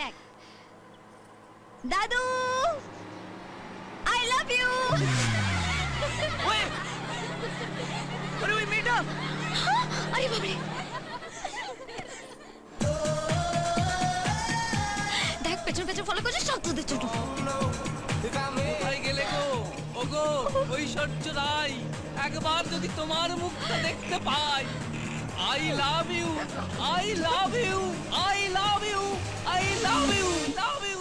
দেখ দাদু, I love you. আরে ওই মেয়েটা, আরে বাবারে, দেখ পেছন পেছন ফলো করছিস, সব তোদের ছোট। কোথায় গেলে গো? ওগো ঐশ্বর্য রাই, একবার যদি তোমার মুখটা দেখতে পাই। I love you, I love you, I love you, I love you, love you.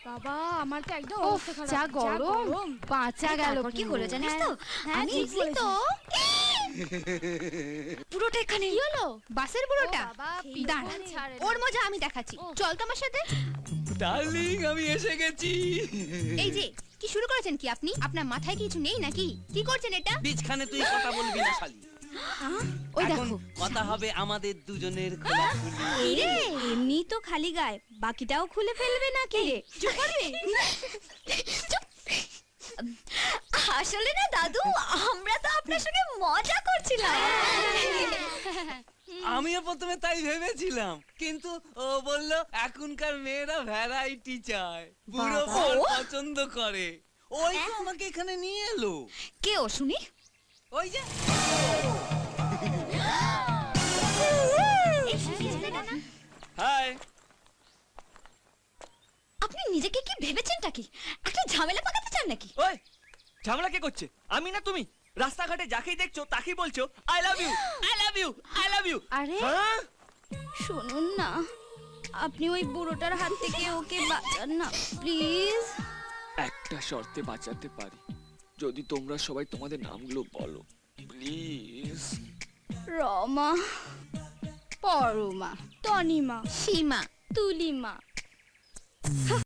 বাবা আমার তো একদম ওফ, অবস্থা খারাপ। যা গরম, বাঁচা গেল। তারপর কি হলো জানিস তো? আমি বুঝলি তো পুরোটা এখানে। কি হলো? বাসের বুড়োটা? ও বাবা, দাঁড়া, পিছনে ছাড়ে না। ওর মজা আমি দেখাচ্ছি। ও। চল তো আমার সাথে। ডার্লিং, আমি এসে গেছি। এই যে কি শুরু করেছেন কি আপনি? আপনার মাথায় কিছু নেই নাকি? কি করছেন এটা? বীজখানে তুই কথা বলবি না শালি। ওই এখন দেখো, কথা হবে আমাদের দুজনের খোলাখুলি। রে এমনি তো খালি গায়ে, বাকিটাও খুলে ফেলবে নাকি রে? চুপ করবি? আসলে না দাদু, আমরা তো আপনার সঙ্গে মজা করছিলাম। আমিও প্রথমে তাই ভেবেছিলাম, কিন্তু ও বলল এখনকার মেয়েরা ভ্যারাইটি চায়, বুড়ো বাবা। বর পছন্দ করে। ওই তো আমাকে এখানে নিয়ে এলো। কে ও শুনি? ওই যে এই শুনি ছেলেটা না? হাই। আপনি নিজেকে কি ভেবেছেনটা কি? একটা ঝামেলা পাকাতে চান নাকি? ওই ঝামেলা কে করছে? আমি না তুমি? রাস্তাঘাটে যাকেই দেখছো তাকেই বলছো I love you, I love you, I love you. আরে হ্যাঁ, শুনুন না, আপনি ওই বুড়োটার হাত থেকে ওকে বাঁচান না প্লিজ। একটা শর্তে বাঁচাতে পারি, যদি তোমরা সবাই তোমাদের নামগুলো বলো প্লিজ। রমা, পরমা, তনিমা, সীমা, তুলিমা।